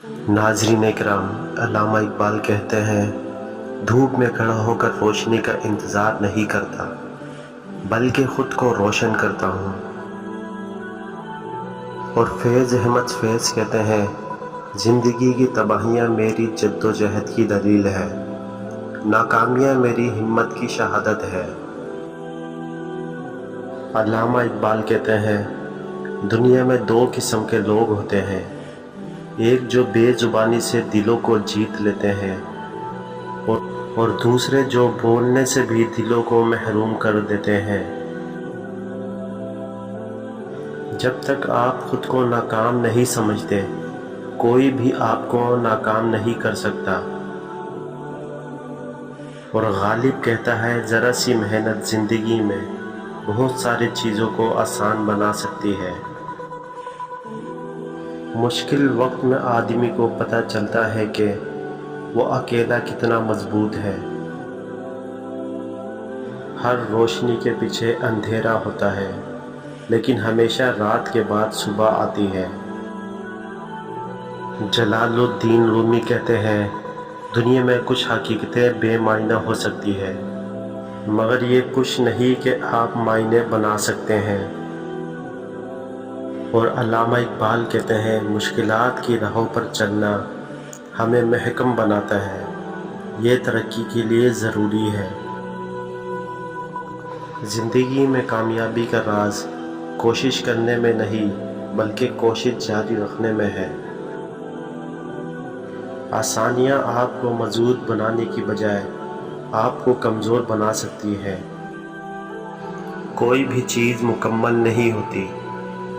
ناظرین کرام، علامہ اقبال کہتے ہیں، دھوپ میں کھڑا ہو کر روشنی کا انتظار نہیں کرتا بلکہ خود کو روشن کرتا ہوں۔ اور فیض احمد فیض کہتے ہیں، زندگی کی تباہیاں میری جد و جہد کی دلیل ہے، ناکامیاں میری ہمت کی شہادت ہے۔ علامہ اقبال کہتے ہیں، دنیا میں دو قسم کے لوگ ہوتے ہیں، ایک جو بے زبانی سے دلوں کو جیت لیتے ہیں اور دوسرے جو بولنے سے بھی دلوں کو محروم کر دیتے ہیں۔ جب تک آپ خود کو ناکام نہیں سمجھتے، کوئی بھی آپ کو ناکام نہیں کر سکتا۔ اور غالب کہتا ہے، ذرا سی محنت زندگی میں بہت ساری چیزوں کو آسان بنا سکتی ہے۔ مشکل وقت میں آدمی کو پتہ چلتا ہے کہ وہ اکیلا کتنا مضبوط ہے۔ ہر روشنی کے پیچھے اندھیرا ہوتا ہے، لیکن ہمیشہ رات کے بعد صبح آتی ہے۔ جلال الدین رومی کہتے ہیں، دنیا میں کچھ حقیقتیں بے معنی ہو سکتی ہے، مگر یہ کچھ نہیں کہ آپ معنی بنا سکتے ہیں۔ اور علامہ اقبال کہتے ہیں، مشکلات کی راہوں پر چلنا ہمیں محکم بناتا ہے، یہ ترقی کے لیے ضروری ہے۔ زندگی میں کامیابی کا راز کوشش کرنے میں نہیں بلکہ کوشش جاری رکھنے میں ہے۔ آسانیاں آپ کو مضبوط بنانے کی بجائے آپ کو کمزور بنا سکتی ہے۔ کوئی بھی چیز مکمل نہیں ہوتی،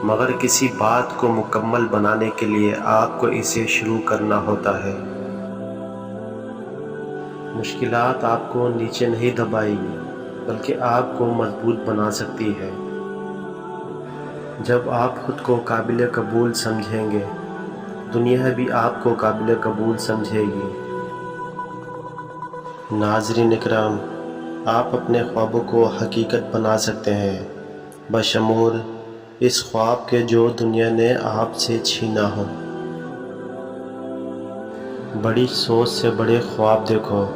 مگر کسی بات کو مکمل بنانے کے لیے آپ کو اسے شروع کرنا ہوتا ہے۔ مشکلات آپ کو نیچے نہیں دبائے گی بلکہ آپ کو مضبوط بنا سکتی ہے۔ جب آپ خود کو قابل قبول سمجھیں گے، دنیا بھی آپ کو قابل قبول سمجھے گی۔ ناظرین اکرام، آپ اپنے خوابوں کو حقیقت بنا سکتے ہیں، بشمول اس خواب کے جو دنیا نے آپ سے چھینا ہو۔ بڑی سوچ سے بڑے خواب دیکھو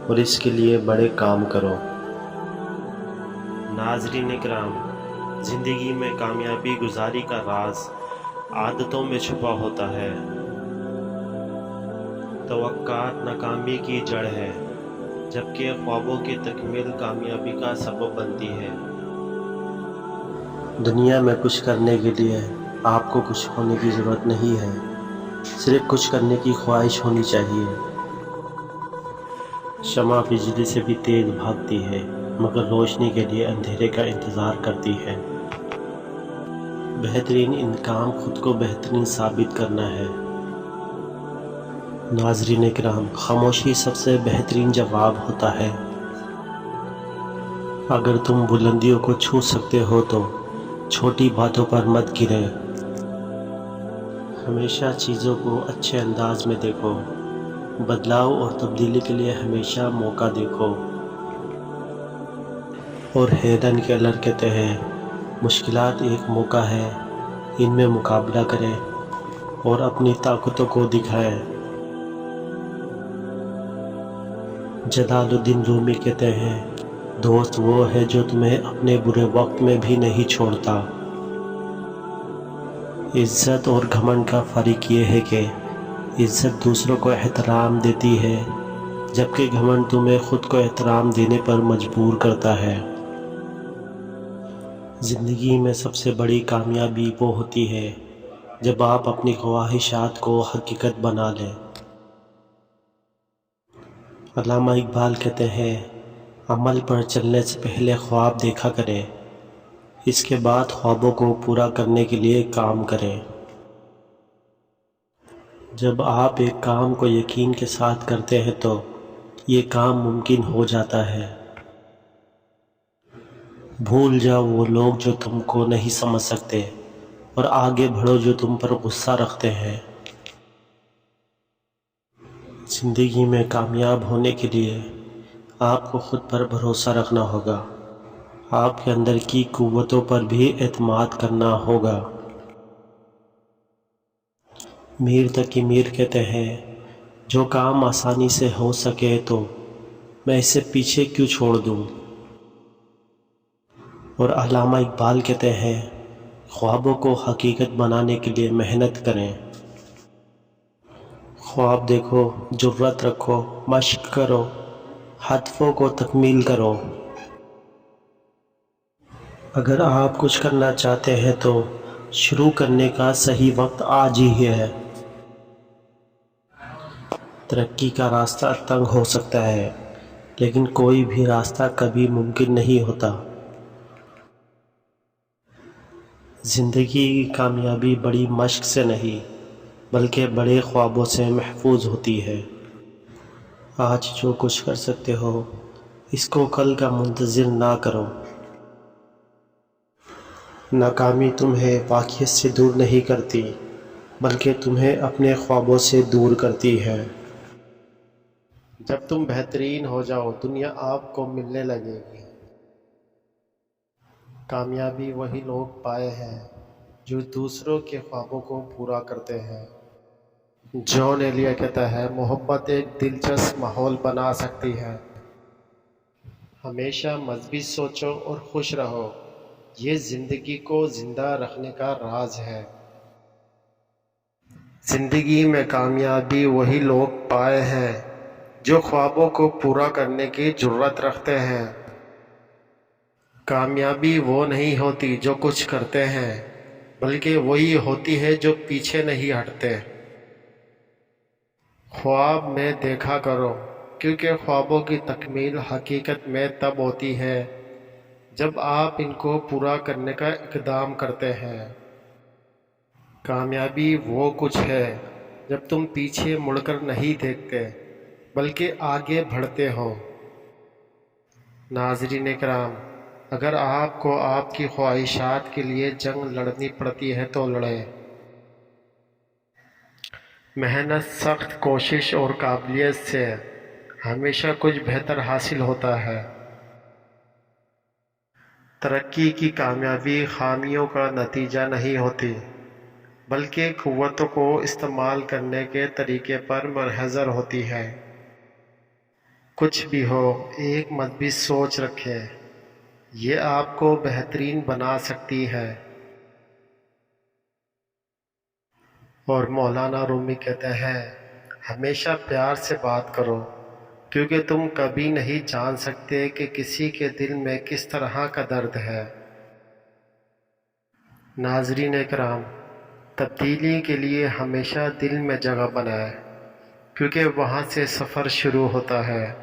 اور اس کے لیے بڑے کام کرو۔ ناظرین اکرام، زندگی میں کامیابی گزاری کا راز عادتوں میں چھپا ہوتا ہے۔ توقعات ناکامی کی جڑ ہے، جبکہ خوابوں کی تکمیل کامیابی کا سبب بنتی ہے۔ دنیا میں کچھ کرنے کے لیے آپ کو کچھ ہونے کی ضرورت نہیں ہے، صرف کچھ کرنے کی خواہش ہونی چاہیے۔ شمع بجلی سے بھی تیز بھاگتی ہے، مگر روشنی کے لیے اندھیرے کا انتظار کرتی ہے۔ بہترین انعام خود کو بہترین ثابت کرنا ہے۔ ناظرین کرام، خاموشی سب سے بہترین جواب ہوتا ہے۔ اگر تم بلندیوں کو چھو سکتے ہو تو چھوٹی باتوں پر مت گرے۔ ہمیشہ چیزوں کو اچھے انداز میں دیکھو، بدلاؤ اور تبدیلی کے لیے ہمیشہ موقع دیکھو۔ اور ہیڈن کیلر کہتے ہیں، مشکلات ایک موقع ہے، ان میں مقابلہ کریں اور اپنی طاقتوں کو دکھائیں۔ جلال الدین رومی کہتے ہیں، دوست وہ ہے جو تمہیں اپنے برے وقت میں بھی نہیں چھوڑتا۔ عزت اور گھمنڈ کا فرق یہ ہے کہ عزت دوسروں کو احترام دیتی ہے، جبکہ گھمنڈ تمہیں خود کو احترام دینے پر مجبور کرتا ہے۔ زندگی میں سب سے بڑی کامیابی وہ ہوتی ہے جب آپ اپنی خواہشات کو حقیقت بنا لیں۔ علامہ اقبال کہتے ہیں، عمل پر چلنے سے پہلے خواب دیکھا کریں، اس کے بعد خوابوں کو پورا کرنے کے لیے کام کریں۔ جب آپ ایک کام کو یقین کے ساتھ کرتے ہیں تو یہ کام ممکن ہو جاتا ہے۔ بھول جاؤ وہ لوگ جو تم کو نہیں سمجھ سکتے اور آگے بڑھو جو تم پر غصہ رکھتے ہیں۔ زندگی میں کامیاب ہونے کے لیے آپ کو خود پر بھروسہ رکھنا ہوگا، آپ کے اندر کی قوتوں پر بھی اعتماد کرنا ہوگا۔ میر تقی میر کہتے ہیں جو کام آسانی سے ہو سکے تو میں اسے پیچھے کیوں چھوڑ دوں۔ اور علامہ اقبال کہتے ہیں خوابوں کو حقیقت بنانے کے لیے محنت کریں۔ خواب دیکھو، جرات رکھو، مشق کرو، ہدفوں کو تکمیل کرو۔ اگر آپ کچھ کرنا چاہتے ہیں تو شروع کرنے کا صحیح وقت آج ہی ہے۔ ترقی کا راستہ تنگ ہو سکتا ہے لیکن کوئی بھی راستہ کبھی ممکن نہیں ہوتا۔ زندگی کی کامیابی بڑی مشق سے نہیں بلکہ بڑے خوابوں سے محفوظ ہوتی ہے۔ آج جو کچھ کر سکتے ہو اس کو کل کا منتظر نہ کرو۔ ناکامی تمہیں واقعیت سے دور نہیں کرتی بلکہ تمہیں اپنے خوابوں سے دور کرتی ہے۔ جب تم بہترین ہو جاؤ دنیا آپ کو ملنے لگے گی۔ کامیابی وہی لوگ پائے ہیں جو دوسروں کے خوابوں کو پورا کرتے ہیں۔ جان ایلیا کہتا ہے محبت ایک دلچسپ ماحول بنا سکتی ہے۔ ہمیشہ مثبت سوچو اور خوش رہو، یہ زندگی کو زندہ رکھنے کا راز ہے۔ زندگی میں کامیابی وہی لوگ پائے ہیں جو خوابوں کو پورا کرنے کی جرات رکھتے ہیں۔ کامیابی وہ نہیں ہوتی جو کچھ کرتے ہیں بلکہ وہی ہوتی ہے جو پیچھے نہیں ہٹتے۔ خواب میں دیکھا کرو کیونکہ خوابوں کی تکمیل حقیقت میں تب ہوتی ہے جب آپ ان کو پورا کرنے کا اقدام کرتے ہیں۔ کامیابی وہ کچھ ہے جب تم پیچھے مڑ کر نہیں دیکھتے بلکہ آگے بڑھتے ہو۔ ناظرین کرام، اگر آپ کو آپ کی خواہشات کے لیے جنگ لڑنی پڑتی ہے تو لڑیں۔ محنت، سخت کوشش اور قابلیت سے ہمیشہ کچھ بہتر حاصل ہوتا ہے۔ ترقی کی کامیابی خامیوں کا نتیجہ نہیں ہوتی بلکہ قوتوں کو استعمال کرنے کے طریقے پر منحصر ہوتی ہے۔ کچھ بھی ہو، ایک مثبت سوچ رکھیں، یہ آپ کو بہترین بنا سکتی ہے۔ اور مولانا رومی کہتے ہیں ہمیشہ پیار سے بات کرو کیونکہ تم کبھی نہیں جان سکتے کہ کسی کے دل میں کس طرح کا درد ہے۔ ناظرین کرام، تبدیلی کے لیے ہمیشہ دل میں جگہ بنائیں کیونکہ وہاں سے سفر شروع ہوتا ہے۔